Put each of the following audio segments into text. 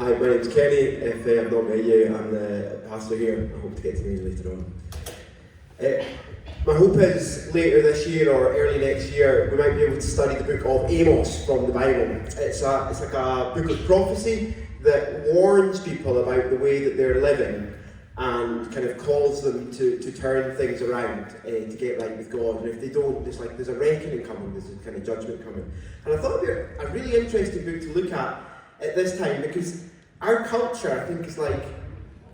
Hi, my name's Kenny. If I've not met you, I'm the pastor here. I hope to get to know you later on. My hope is later this year or early next year, we might be able to study the book of Amos from the Bible. It's like a book of prophecy that warns people about the way that they're living and kind of calls them to turn things around, to get right with God. And if they don't, there's a reckoning coming, there's a kind of judgment coming. And I thought it'd be a really interesting book to look at this time, because our culture, I think, is like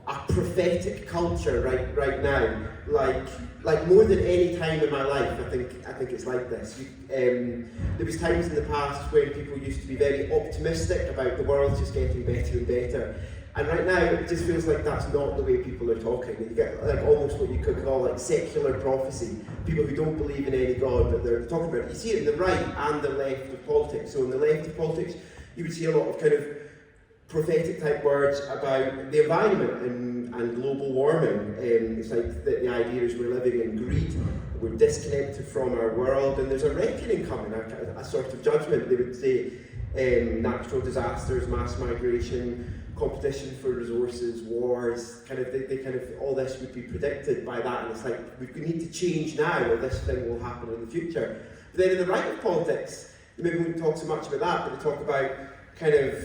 a prophetic culture right now. Like more than any time in my life, I think it's like this. There was times in the past when people used to be very optimistic about the world just getting better and better. And right now, it just feels like that's not the way people are talking. You get like almost what you could call like secular prophecy. People who don't believe in any God, but they're talking about it. You see it in the right and the left of politics. So in the left of politics, you would see a lot of kind of prophetic type words about the environment and global warming. It's like the idea is we're living in greed, we're disconnected from our world, and there's a reckoning coming, a sort of judgment. They would say natural disasters, mass migration, competition for resources, wars, they kind of all this would be predicted by that, and it's like we need to change now or this thing will happen in the future. But then in the right of politics, maybe we wouldn't talk so much about that, but they talk about kind of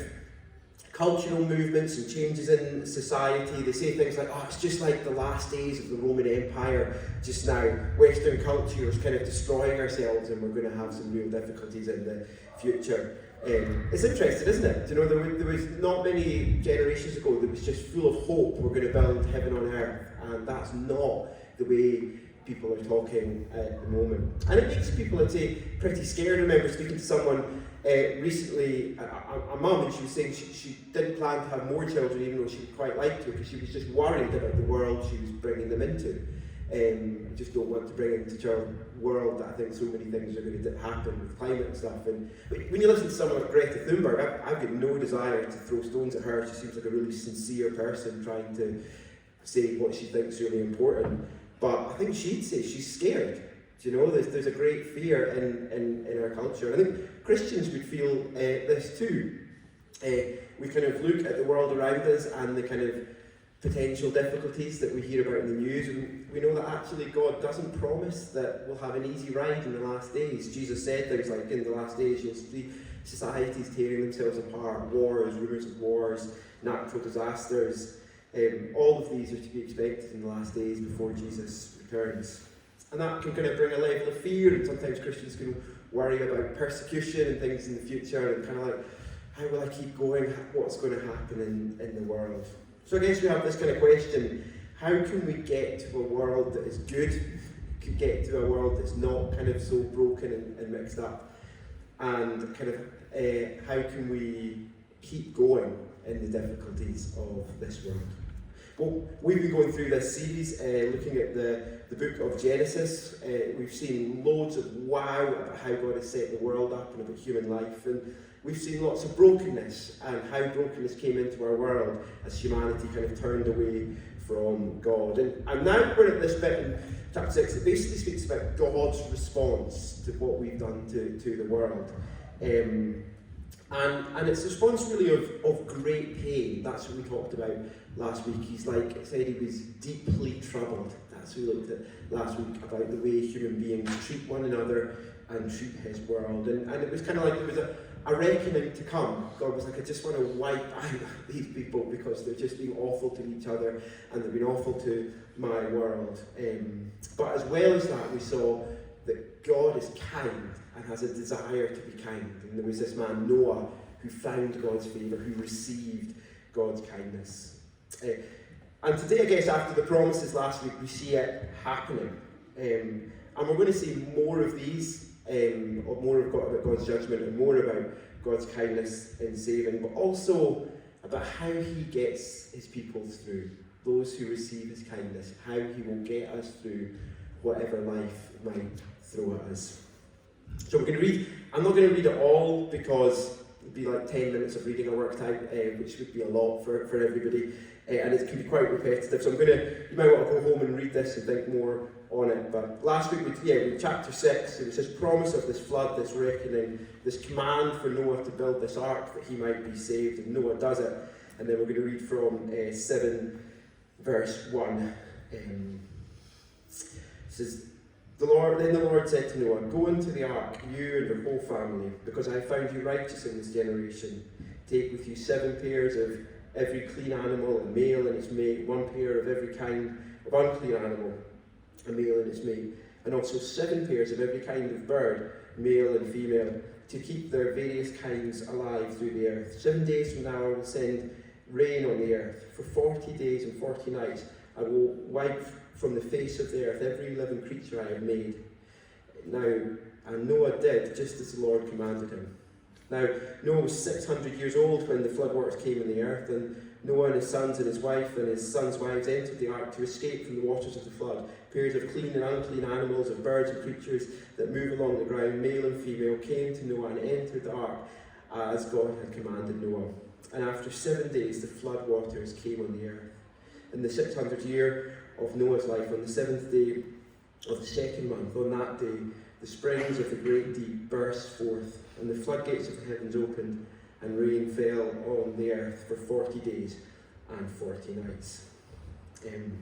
cultural movements and changes in society. They say things like, oh, it's just like the last days of the Roman Empire just now. Western culture is kind of destroying ourselves and we're going to have some real difficulties in the future. It's interesting, isn't it? You know, there was not many generations ago that was just full of hope we're going to build heaven on earth, and that's not the way people are talking at the moment. And it makes people, I'd say, pretty scared. I remember speaking to someone recently, a mum, and she was saying she didn't plan to have more children even though she would quite like to, because she was just worried about the world she was bringing them into. I just don't want to bring into a world that I think so many things are going to happen with climate and stuff. And when you listen to someone like Greta Thunberg, I've got no desire to throw stones at her. She seems like a really sincere person trying to say what she thinks is really important. But I think she'd say she's scared. You know, there's a great fear in our culture. And I think Christians would feel this too. We kind of look at the world around us and the kind of potential difficulties that we hear about in the news, and we know that actually God doesn't promise that we'll have an easy ride in the last days. Jesus said things like, in the last days you'll see societies tearing themselves apart, wars, rumours of wars, natural disasters. All of these are to be expected in the last days before Jesus returns. And that can kind of bring a level of fear, and sometimes Christians can worry about persecution and things in the future, and kind of like, how will I keep going? What's going to happen in the world? So I guess we have this kind of question: how can we get to a world that is good? Could get to a world that's not kind of so broken and mixed up? And kind of how can we keep going in the difficulties of this world? Well, we've been going through this series looking at the book of Genesis. We've seen loads of wow about how God has set the world up and about human life, and we've seen lots of brokenness and how brokenness came into our world as humanity kind of turned away from God. And now we're at this bit in chapter 6 that basically speaks about God's response to what we've done to the world. And it's a response really of great pain. That's what we talked about last week. He said he was deeply troubled. That's what we looked at last week, about the way human beings treat one another and treat his world. And it was kind of like there was a reckoning to come. God was like, I just want to wipe out these people because they're just being awful to each other and they've been awful to my world. But as well as that, we saw that God is kind and has a desire to be kind. And there was this man, Noah, who found God's favour, who received God's kindness. And today, I guess, after the promises last week, we see it happening. And we're going to see more of these, more of about God's judgment and more about God's kindness in saving, but also about how he gets his people through, those who receive his kindness, how he will get us through whatever life might throw at us. So we're going to read. I'm not going to read it all because it'd be like 10 minutes of reading I worked out, which would be a lot for everybody, and it can be quite repetitive. So you might want to go home and read this and think more on it. But last week, we chapter 6, it was this promise of this flood, this reckoning, this command for Noah to build this ark that he might be saved, and Noah does it. and then we're going to read from 7 verse 1. It says, then the Lord said to Noah, "Go into the ark, you and your whole family, because I have found you righteous in this generation. Take with you 7 pairs of every clean animal, a male and its mate, 1 pair of every kind of unclean animal, a male and its mate, and also 7 pairs of every kind of bird, male and female, to keep their various kinds alive through the earth. 7 days from now I will send rain on the earth. For 40 days and 40 nights I will wipe from the face of the earth every living creature I have made." And Noah did just as the Lord commanded him. Now, Noah was 600 years old when the floodwaters came in the earth, and Noah and his sons and his wife and his sons' wives entered the ark to escape from the waters of the flood. Pairs of clean and unclean animals, of birds and creatures that move along the ground, male and female, came to Noah and entered the ark as God had commanded Noah. And after 7 days the flood waters came on the earth. In the 600th year of Noah's life, on the 7th day of the 2nd month, on that day, the springs of the great deep burst forth, and the floodgates of the heavens opened, and rain fell on the earth for 40 days and 40 nights. And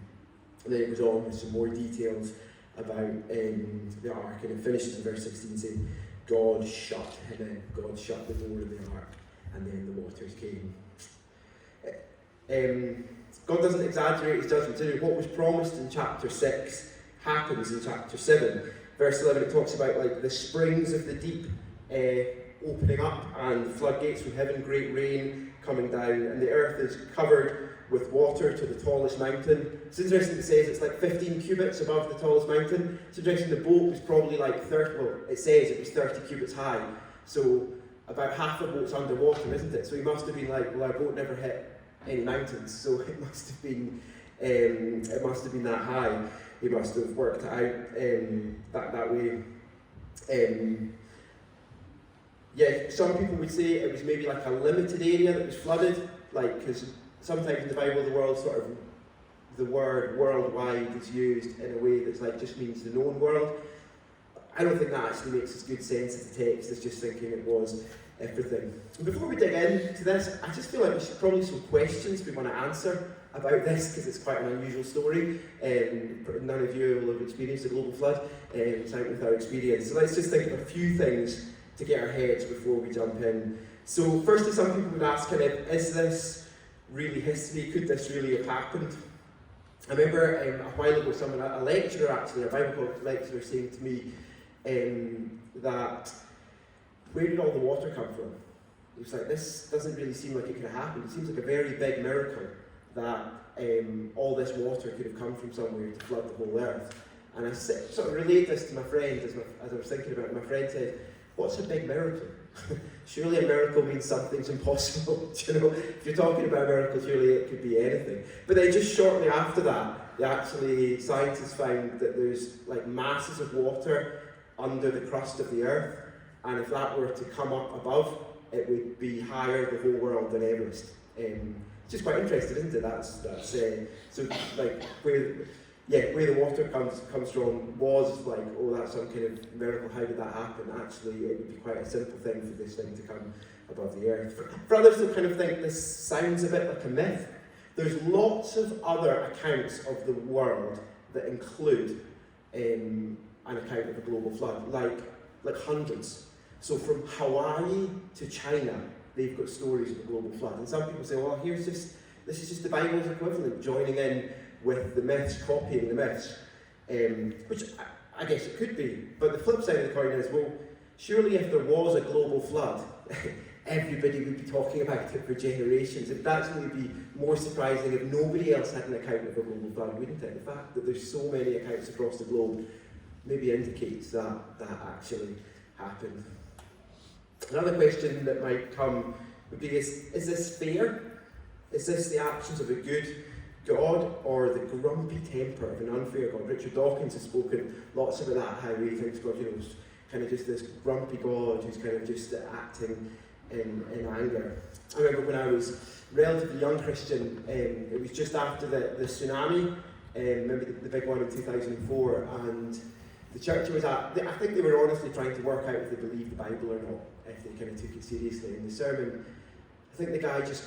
then it goes on with some more details about the ark, and it finishes in verse 16 saying, God shut the door of the ark, and then the waters came. God doesn't exaggerate his judgment. What was promised in chapter 6 happens in chapter 7. Verse 11, it talks about like the springs of the deep opening up and the floodgates from heaven, great rain coming down, and the earth is covered with water to the tallest mountain. It's interesting it says it's like 15 cubits above the tallest mountain. It's interesting the boat was probably like 30, well, it says it was 30 cubits high. So about half the boat's underwater, isn't it? So he must have been like, well, our boat never hit any mountains, so it must have been that high. He must have worked it out that way. Some people would say it was maybe like a limited area that was flooded, like, because sometimes in the Bible the word worldwide is used in a way that's like just means the known world. I don't think that actually makes as good sense as the text as just thinking it was everything. And before we dig into this, I just feel like we should probably some questions we want to answer about this, because it's quite an unusual story. None of you will have experienced a global flood, it's out with our experience. So let's just think of a few things to get our heads before we jump in. So firstly, some people would ask, is this really history? Could this really have happened? I remember a while ago, a lecturer actually, a Bible lecturer, saying to me that, where did all the water come from? He was like, this doesn't really seem like it could have happened. It seems like a very big miracle that all this water could have come from somewhere to flood the whole earth. And I sort of relayed this to my friend as I was thinking about it. My friend said, what's a big miracle? Surely a miracle means something's impossible. If you're talking about a miracle, surely it could be anything. But then just shortly after that, scientists found that there's like masses of water under the crust of the earth, and if that were to come up above, it would be higher the whole world than Everest. It's just quite interesting, isn't it? That's so like where the water comes from was like, oh, that's some kind of miracle. How did that happen? Actually, it would be quite a simple thing for this thing to come above the earth. For others who kind of think this sounds a bit like a myth, there's lots of other accounts of the world that include an account of a global flood, like hundreds. So from Hawaii to China, they've got stories of a global flood. And some people say, well, this is just the Bible's equivalent, joining in with the myths, copying the myths, which I guess it could be. But the flip side of the coin is, well, surely if there was a global flood, everybody would be talking about it for generations. It'd actually be more surprising if nobody else had an account of a global flood, wouldn't it? The fact that there's so many accounts across the globe maybe indicates that actually happened. Another question that might come would be, is this fair? Is this the actions of a good God or the grumpy temper of an unfair God? Richard Dawkins has spoken lots about that, how he thinks God, is kind of just this grumpy God who's kind of just acting in anger. I remember when I was a relatively young Christian, it was just after the tsunami, remember the big one in 2004, and the church I was at, I think they were honestly trying to work out if they believed the Bible or not, if they kind of took it seriously. In the sermon, I think the guy just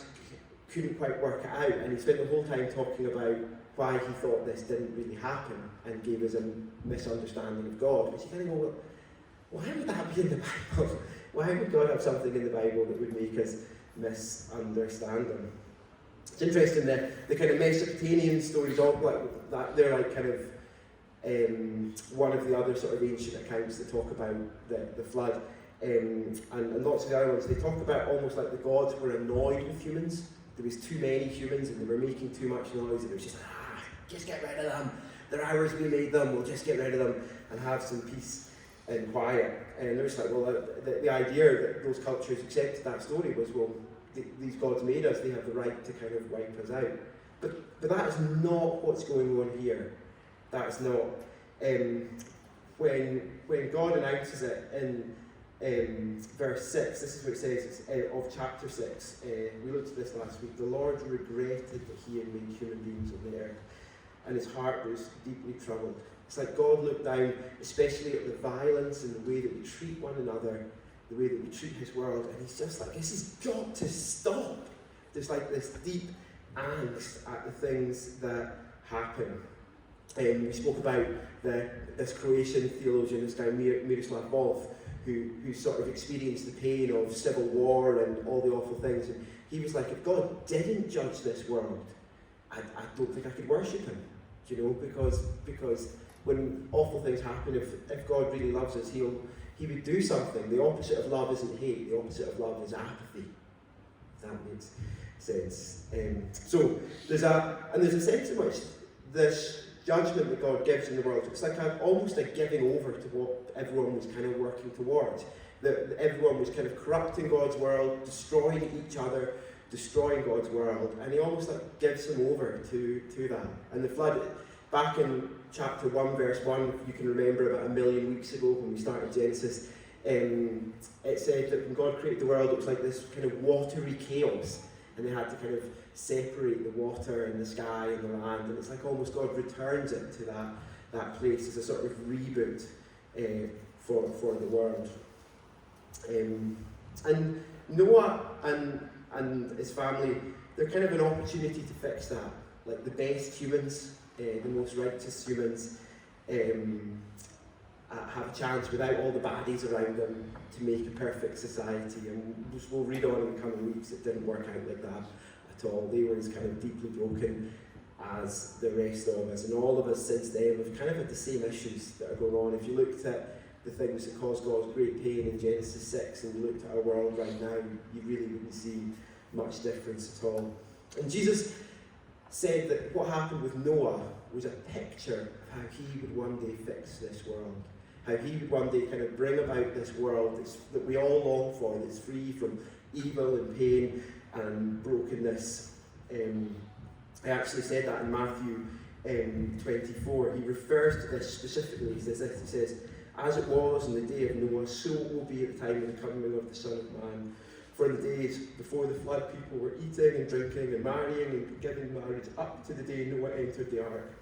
couldn't quite work it out, and he spent the whole time talking about why he thought this didn't really happen and gave us a misunderstanding of God. But you kind of go, well, why would that be in the Bible? Why would God have something in the Bible that would make us misunderstand him? It's interesting that the kind of Mesopotamian stories, all like that, they're like kind of one of the other sort of ancient accounts that talk about the flood. And lots of the other ones, they talk about almost like the gods were annoyed with humans. There was too many humans and they were making too much noise, and it was just like, just get rid of them. They're ours, we made them, we'll just get rid of them and have some peace and quiet. And they're just like, well, the idea that those cultures accepted that story was, well, these gods made us, they have the right to kind of wipe us out. But that is not what's going on here. That's not. When God announces it in verse 6, this is what it says of chapter 6. We looked at this last week. The Lord regretted that he had made human beings on the earth, and his heart was deeply troubled. It's like God looked down, especially at the violence and the way that we treat one another, the way that we treat his world, and he's just like, this has got to stop. There's like this deep angst at the things that happen. We spoke about this Croatian theologian, this guy Miroslav Volf, who sort of experienced the pain of civil war and all the awful things. And he was like, if God didn't judge this world, I don't think I could worship him, because when awful things happen, if God really loves us, he would do something. The opposite of love isn't hate, the opposite of love is apathy. If that makes sense. So there's a sense in which this judgment that God gives in the world, it's like almost a giving over to what everyone was kind of working towards. That everyone was kind of corrupting God's world, destroying each other, destroying God's world, and he almost like gives them over to that. And the flood, back in chapter 1, verse 1, you can remember about 1,000,000 weeks ago when we started Genesis, it said that when God created the world, it was like this kind of watery chaos, and they had to kind of separate the water and the sky and the land, and it's like almost God returns it to that place as a sort of reboot for the world. And Noah and his family, they're kind of an opportunity to fix that. Like the best humans, the most righteous humans, have a chance without all the baddies around them to make a perfect society. And we'll read on in the coming weeks, it didn't work out like that at all. They were as kind of deeply broken as the rest of us. And all of us since then have kind of had the same issues that are going on. If you looked at the things that caused God great pain in Genesis 6 and you looked at our world right now, you really wouldn't see much difference at all. And Jesus said that what happened with Noah was a picture of how he would one day fix this world. How he would one day kind of bring about this world that we all long for, that's free from evil and pain and brokenness. I actually said that in Matthew 24. He refers to this specifically. He says this, he says, as it was in the day of Noah, so it will be at the time of the coming of the Son of Man. For in the days before the flood, people were eating and drinking and marrying and giving marriage up to the day Noah entered the ark.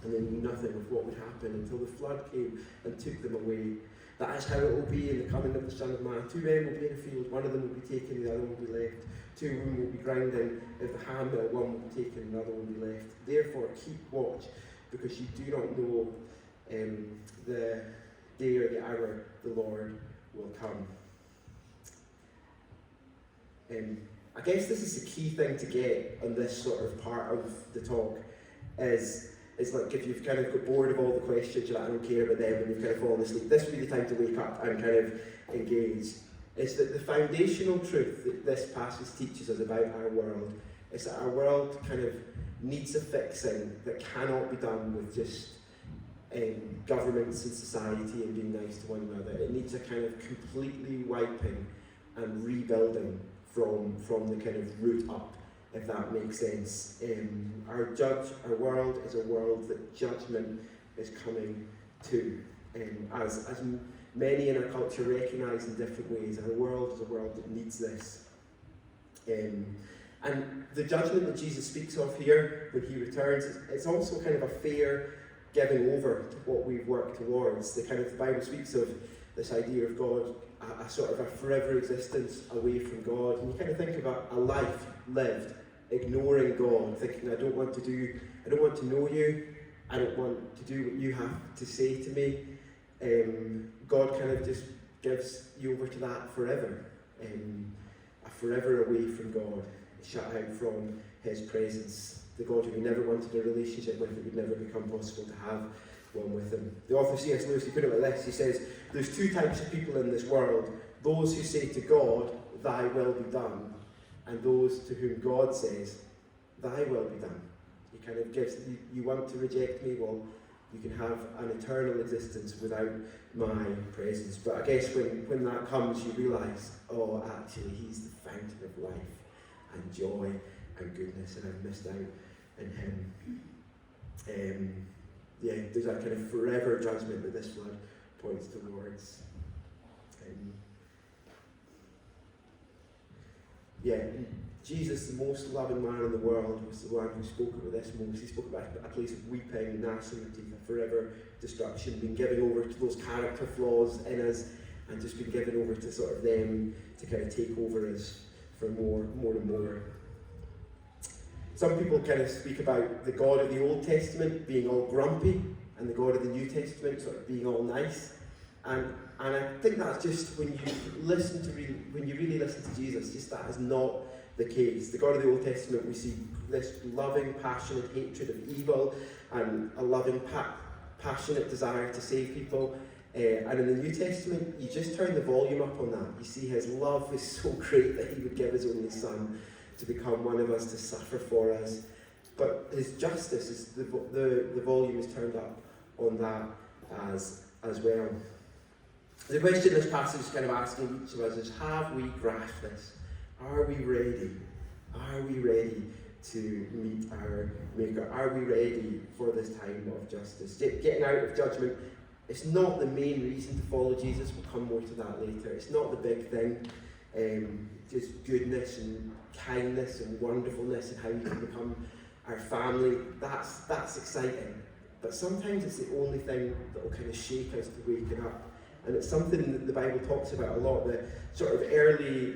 And they knew nothing of what would happen until the flood came and took them away. That is how it will be in the coming of the Son of Man. 2 men will be in a field, one of them will be taken, the other will be left. 2 women will be grinding at the hammer, one will be taken, another will be left. Therefore keep watch, because you do not know the day or the hour the Lord will come. I guess this is the key thing to get on this sort of part of the talk, is like if you've kind of got bored of all the questions, you're like, I don't care about them, and you've kind of fallen asleep, this would be the time to wake up and kind of engage. It's that the foundational truth that this passage teaches us about our world is that our world kind of needs a fixing that cannot be done with just governments and society and being nice to one another. It needs a kind of completely wiping and rebuilding from the kind of root up, if that makes sense. Our world is a world that judgment is coming to. As many in our culture recognise in different ways, our world is a world that needs this. And the judgment that Jesus speaks of here when he returns, it's also kind of a fair giving over to what we've worked towards. The Bible speaks of this idea of God a sort of a forever existence away from God. And you kind of think about a life lived ignoring God, thinking, I don't want to know you, I don't want to do what you have to say to me. God kind of just gives you over to that forever. A forever away from God, shut out from his presence. The God who we never wanted a relationship with, it would never become possible to have one with him. The author C.S. Lewis, he put it like this, he says, there's two types of people in this world, those who say to God, thy will be done, and those to whom God says, thy will be done. He kind of gives, you want to reject me, well, you can have an eternal existence without my presence. But I guess when that comes, you realise, oh, actually, he's the fountain of life and joy and goodness, and I've missed out in him. There's that kind of forever judgment that this flood points towards. Jesus, the most loving man in the world, was the one who spoke about this most. He spoke about a place of weeping, gnashing of teeth, a forever destruction, being given over to those character flaws in us, and just being given over to sort of them to kind of take over us for more and more. Some people kind of speak about the God of the Old Testament being all grumpy, and the God of the New Testament sort of being all nice. And I think that's just when you really listen to Jesus, just that is not the case. The God of the Old Testament, we see this loving, passionate hatred of evil and a loving, passionate desire to save people. And in the New Testament, you just turn the volume up on that. You see his love is so great that he would give his only son to become one of us, to suffer for us. But his justice, is the volume is turned up on that as well. The question this passage is kind of asking each of us is, have we grasped this? Are we ready? Are we ready to meet our Maker? Are we ready for this time of justice? Getting out of judgment, it's not the main reason to follow Jesus. We'll come more to that later. It's not the big thing. Just goodness and kindness and wonderfulness and how we can become our family. That's exciting. But sometimes it's the only thing that will kind of shake us to waking up. And it's something that the Bible talks about a lot. The sort of early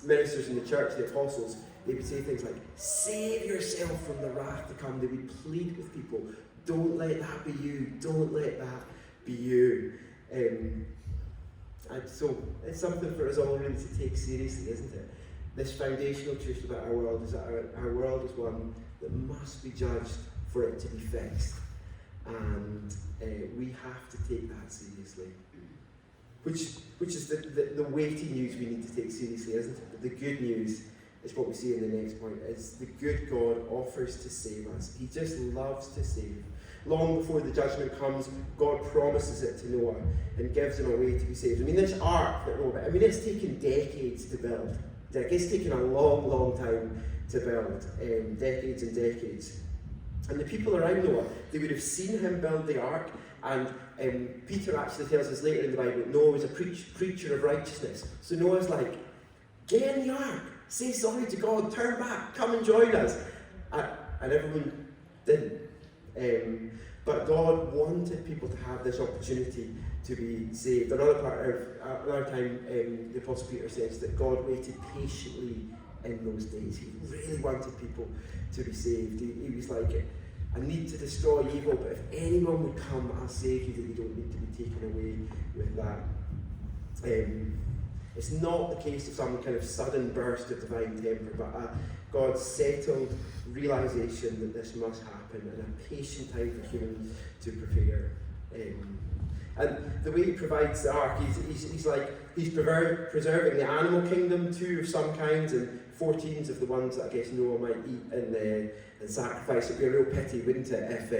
ministers in the church, the apostles, they would say things like, save yourself from the wrath to come. They would plead with people, don't let that be you, don't let that be you. And so it's something for us all really to take seriously, isn't it? This foundational truth about our world is that our world is one that must be judged for it to be fixed. And we have to take that seriously. Which is the weighty news we need to take seriously, isn't it? But the good news is what we see in the next point, is the good God offers to save us. He just loves to save. Long before the judgment comes, God promises it to Noah and gives him a way to be saved. I mean, this ark that Noah built, it's taken decades to build. It's taken a long, long time to build, decades and decades. And the people around Noah, they would have seen him build the ark, and Peter actually tells us later in the Bible that Noah was a preacher of righteousness. So Noah's like, get in the ark, say sorry to God, turn back, come and join us. And everyone didn't. But God wanted people to have this opportunity to be saved. Another time, the Apostle Peter says that God waited patiently in those days. He really wanted people to be saved. He was like, I need to destroy evil, but if anyone would come, I'll save you, that you don't need to be taken away with that. It's not the case of some kind of sudden burst of divine temper, but God's settled realisation that this must happen, and a patient time for humans to prepare. And the way he provides the ark, he's preserving the animal kingdom too, of some kinds, and 14s of the ones that I guess Noah might eat and sacrifice. It'd be a real pity, wouldn't it, if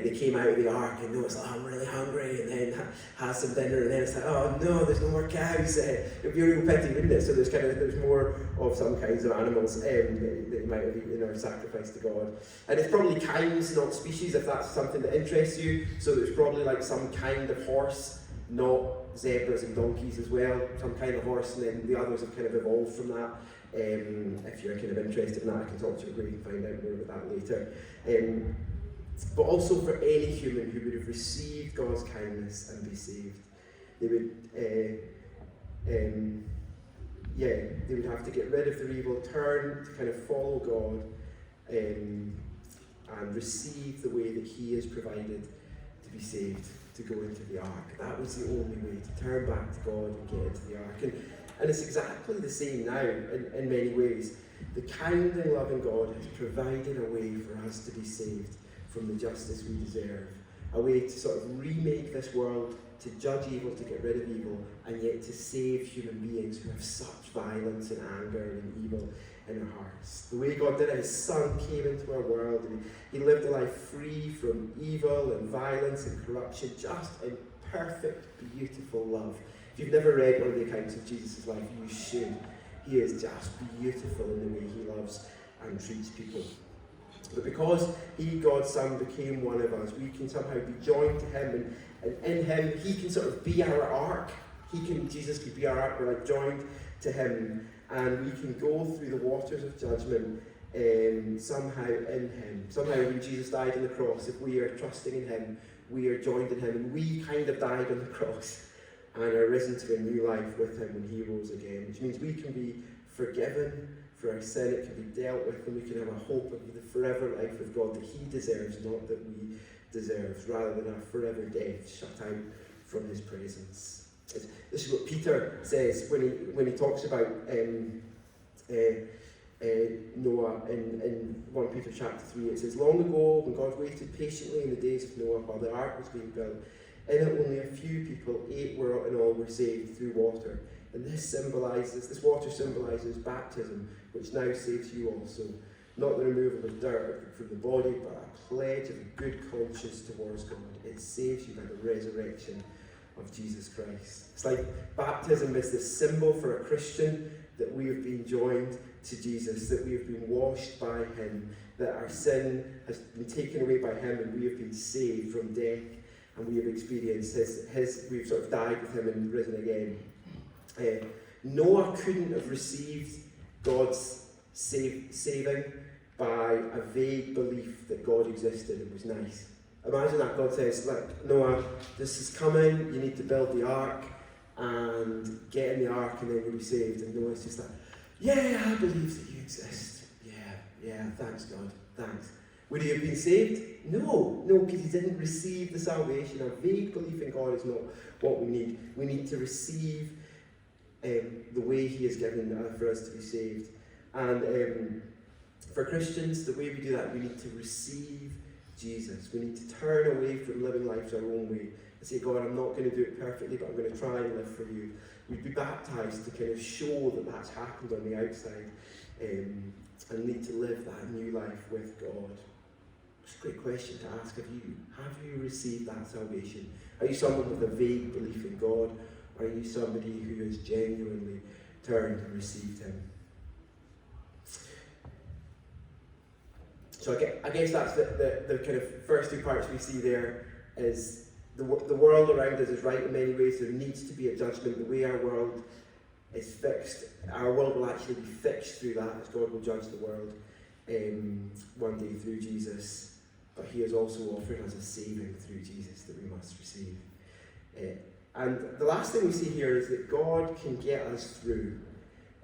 they came out of the ark and Noah's like, I'm really hungry, and then has some dinner, and then it's like, oh no, there's no more cows. It'd be a real pity, wouldn't it? So there's more of some kinds of animals that they might have eaten or sacrificed to God. And it's probably kinds, not species, if that's something that interests you. So there's probably like some kind of horse, not zebras and donkeys as well, some kind of horse, and then the others have kind of evolved from that. If you're kind of interested in that, I can talk to you where you can find out more about that later. But also for any human who would have received God's kindness and be saved. They would they would have to get rid of their evil, turn to kind of follow God, and receive the way that He has provided to be saved, to go into the ark. That was the only way, to turn back to God and get into the ark. And it's exactly the same now in many ways. The kind and loving God has provided a way for us to be saved from the justice we deserve. A way to sort of remake this world, to judge evil, to get rid of evil, and yet to save human beings who have such violence and anger and evil in their hearts. The way God did it, His Son came into our world, and He lived a life free from evil and violence and corruption, just in perfect, beautiful love. If you've never read one of the accounts of Jesus' life, you should. He is just beautiful in the way He loves and treats people. But because He, God's Son, became one of us, we can somehow be joined to Him, and in Him, He can sort of be our ark. Jesus can be our ark. We're like joined to Him, and we can go through the waters of judgment somehow in Him. Somehow when Jesus died on the cross, if we are trusting in Him, we are joined in Him, and we kind of died on the cross and are risen to a new life with Him when He rose again, which means we can be forgiven for our sin, it can be dealt with, and we can have a hope of the forever life with God that He deserves, not that we deserve, rather than our forever death shut out from His presence. This is what Peter says when he talks about Noah in 1 Peter chapter 3. It says, "Long ago, when God waited patiently in the days of Noah while the ark was being built, in it only a few people, 8 in all, were saved through water. And this water symbolizes baptism, which now saves you also. Not the removal of dirt from the body, but a pledge of a good conscience towards God. It saves you by the resurrection of Jesus Christ." It's like baptism is the symbol for a Christian that we have been joined to Jesus, that we have been washed by Him, that our sin has been taken away by Him, and we have been saved from death, and we have experienced we've sort of died with Him and risen again. Noah couldn't have received God's saving by a vague belief that God existed and was nice. Imagine that God says, "Look, Noah, this is coming, you need to build the ark, and get in the ark, and then you'll be saved." And Noah's just like, "Yeah, I believe that you exist. Yeah, thanks God, thanks." Would he have been saved? No, because he didn't receive the salvation. A vague belief in God is not what we need. We need to receive the way He has given for us to be saved. And for Christians, the way we do that, we need to receive Jesus. We need to turn away from living lives our own way and say, "God, I'm not going to do it perfectly, but I'm going to try and live for you." We'd be baptised to kind of show that that's happened on the outside, and need to live that new life with God. It's a great question to ask of you. Have you received that salvation? Are you someone with a vague belief in God? Or are you somebody who has genuinely turned and received Him? So I guess that's the kind of first two parts we see there. Is the world around us is right in many ways. There needs to be a judgment. The way our world is fixed, our world will actually be fixed through that, as God will judge the world one day through Jesus. But He has also offered us a saving through Jesus that we must receive. And the last thing we see here is that God can get us through.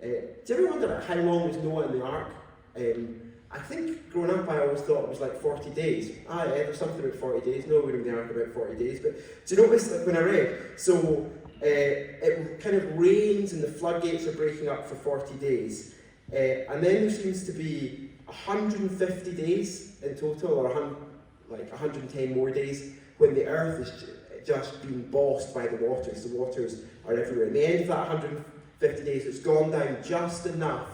Do you ever wonder how long was Noah in the ark? I think growing up I always thought it was like 40 days. There's something about 40 days. Noah would have been in the ark about 40 days. But do you notice that when I read? So it kind of rains and the floodgates are breaking up for 40 days. And then there seems to be 150 days in total, or 110 more days, when the earth is just being bossed by the waters. The waters are everywhere. At the end of that 150 days, it's gone down just enough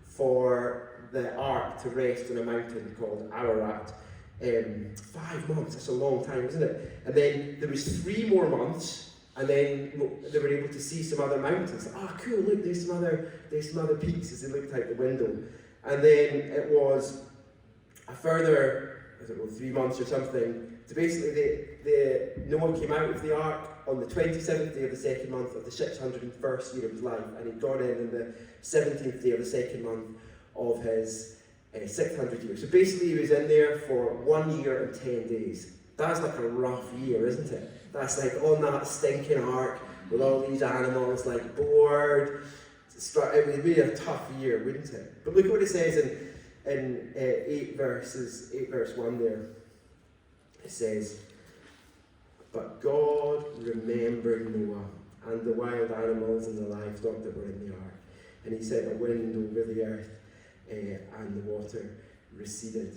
for the ark to rest on a mountain called Ararat. 5 months, that's a long time, isn't it? And then there was 3 more months, and then they were able to see some other mountains. Cool, look, there's some other peaks as they looked out the window. And then it was a further, 3 months or something. So basically, Noah came out of the ark on the 27th day of the second month of the 601st year of his life, and he'd gone in the 17th day of the second month of his 600 year. So basically, he was in there for 1 year and 10 days. That's like a rough year, isn't it? That's like on that stinking ark with all these animals, like bored. It would be a tough year, wouldn't it? But look at what it says in 8 verse 1 there. It says, "But God remembered Noah and the wild animals and the livestock that were in the ark. And he sent a wind over the earth, and the water receded."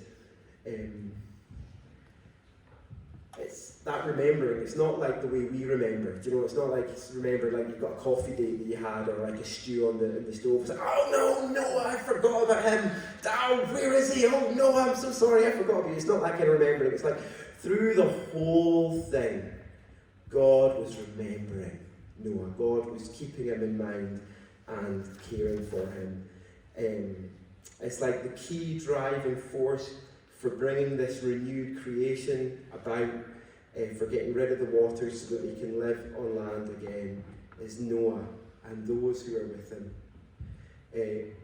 It's that remembering. It's not like the way we remember. Do you know? It's not like it's remembered like you've got a coffee date that you had, or like a stew in the stove. It's like, oh no, I forgot about him. Oh, where is he? Oh no, I'm so sorry, I forgot about you. It's not that kind of remembering. It's like through the whole thing, God was remembering Noah. God was keeping him in mind and caring for him. It's like the key driving force for bringing this renewed creation about, for getting rid of the waters so that we can live on land again, is Noah and those who are with him.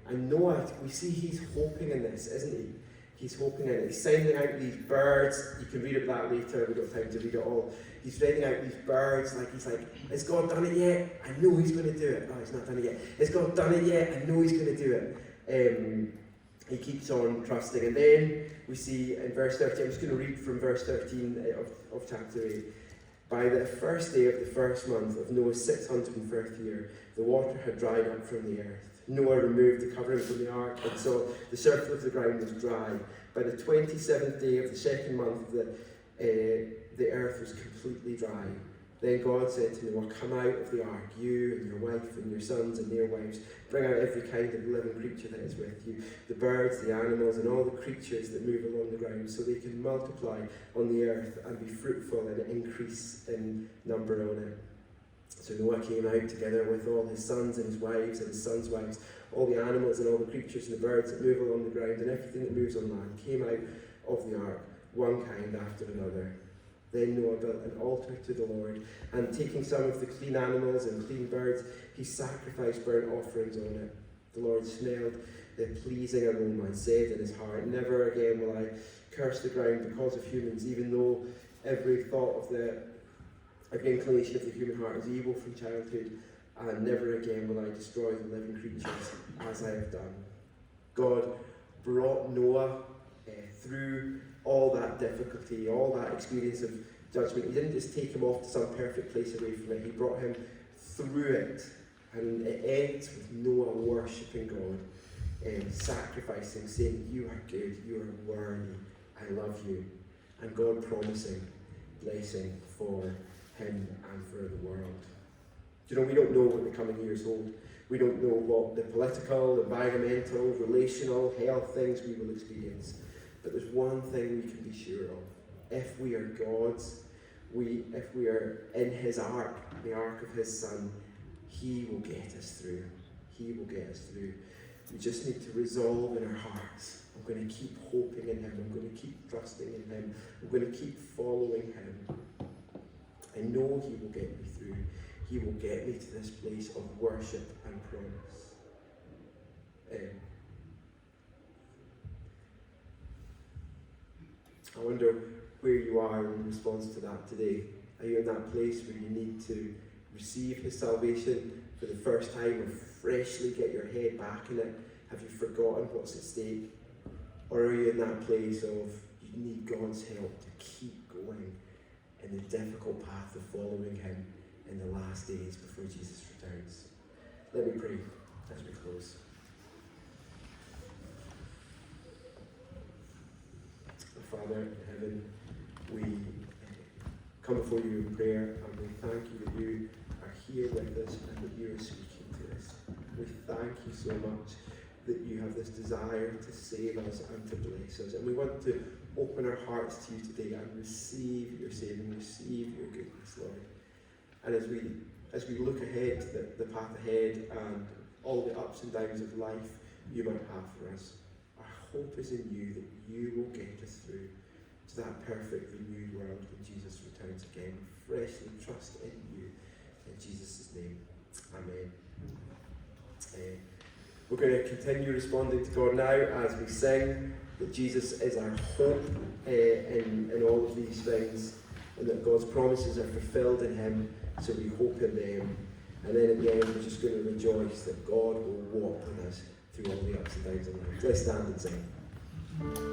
And Noah, we see he's hoping in this, isn't he? He's hoping in it. He's sending out these birds. You can read about that later. We've got time to read it all. He's sending out these birds. He's like, has God done it yet? I know he's going to do it. No, he's not done it yet. Has God done it yet? I know he's going to do it. He keeps on trusting. And then we see in verse 13, I'm just going to read from verse 13 of chapter 8. By the first day of the first month of Noah's 601st year, the water had dried up from the earth. Noah removed the covering from the ark and saw the surface of the ground was dry. By the 27th day of the second month, the earth was completely dry. Then God said to Noah, "Come out of the ark, you and your wife and your sons and their wives. Bring out every kind of living creature that is with you, the birds, the animals, and all the creatures that move along the ground, so they can multiply on the earth and be fruitful and increase in number on it." So Noah came out together with all his sons and his wives and his sons' wives, all the animals and all the creatures and the birds that move along the ground, and everything that moves on land came out of the ark, one kind after another. Then Noah built an altar to the Lord, and taking some of the clean animals and clean birds, he sacrificed burnt offerings on it. The Lord smelled the pleasing aroma and said in his heart, "Never again will I curse the ground because of humans, even though every inclination of the human heart is evil from childhood, and never again will I destroy the living creatures as I have done." God brought Noah through all that difficulty, all that experience of judgment. He didn't just take him off to some perfect place away from it. He brought him through it. And it ends with Noah worshipping God, sacrificing, saying, "You are good, you are worthy, I love you." And God promising blessing for him and for the world. You know, we don't know what the coming years hold. We don't know what the political, environmental, relational, health things we will experience. But there's one thing we can be sure of. If we are God's, if we are in his ark, the ark of his Son, he will get us through. He will get us through. We just need to resolve in our hearts, I'm going to keep hoping in him. I'm going to keep trusting in him. I'm going to keep following him. I know he will get me through. He will get me to this place of worship and promise. I wonder where you are in response to that today. Are you in that place where you need to receive his salvation for the first time, or freshly get your head back in it? Have you forgotten what's at stake? Or are you in that place of you need God's help to keep going in the difficult path of following him in the last days before Jesus returns? Let me pray as we close. Father in heaven, we come before you in prayer, and we thank you that you are here with us and that you are speaking to us. We thank you so much that you have this desire to save us and to bless us. And we want to open our hearts to you today and receive your saving, receive your goodness, Lord. And as we look ahead to the path ahead and all the ups and downs of life you might have for us, our hope is in you, that you will get us through to that perfect renewed world when Jesus returns again. Freshly trust in you. In Jesus' name, amen. We're going to continue responding to God now as we sing that Jesus is our hope in all of these things, and that God's promises are fulfilled in him, So we hope in them. And then at the end, we're just going to rejoice that God will walk with us through all the ups and downs of life. Let's stand and sing.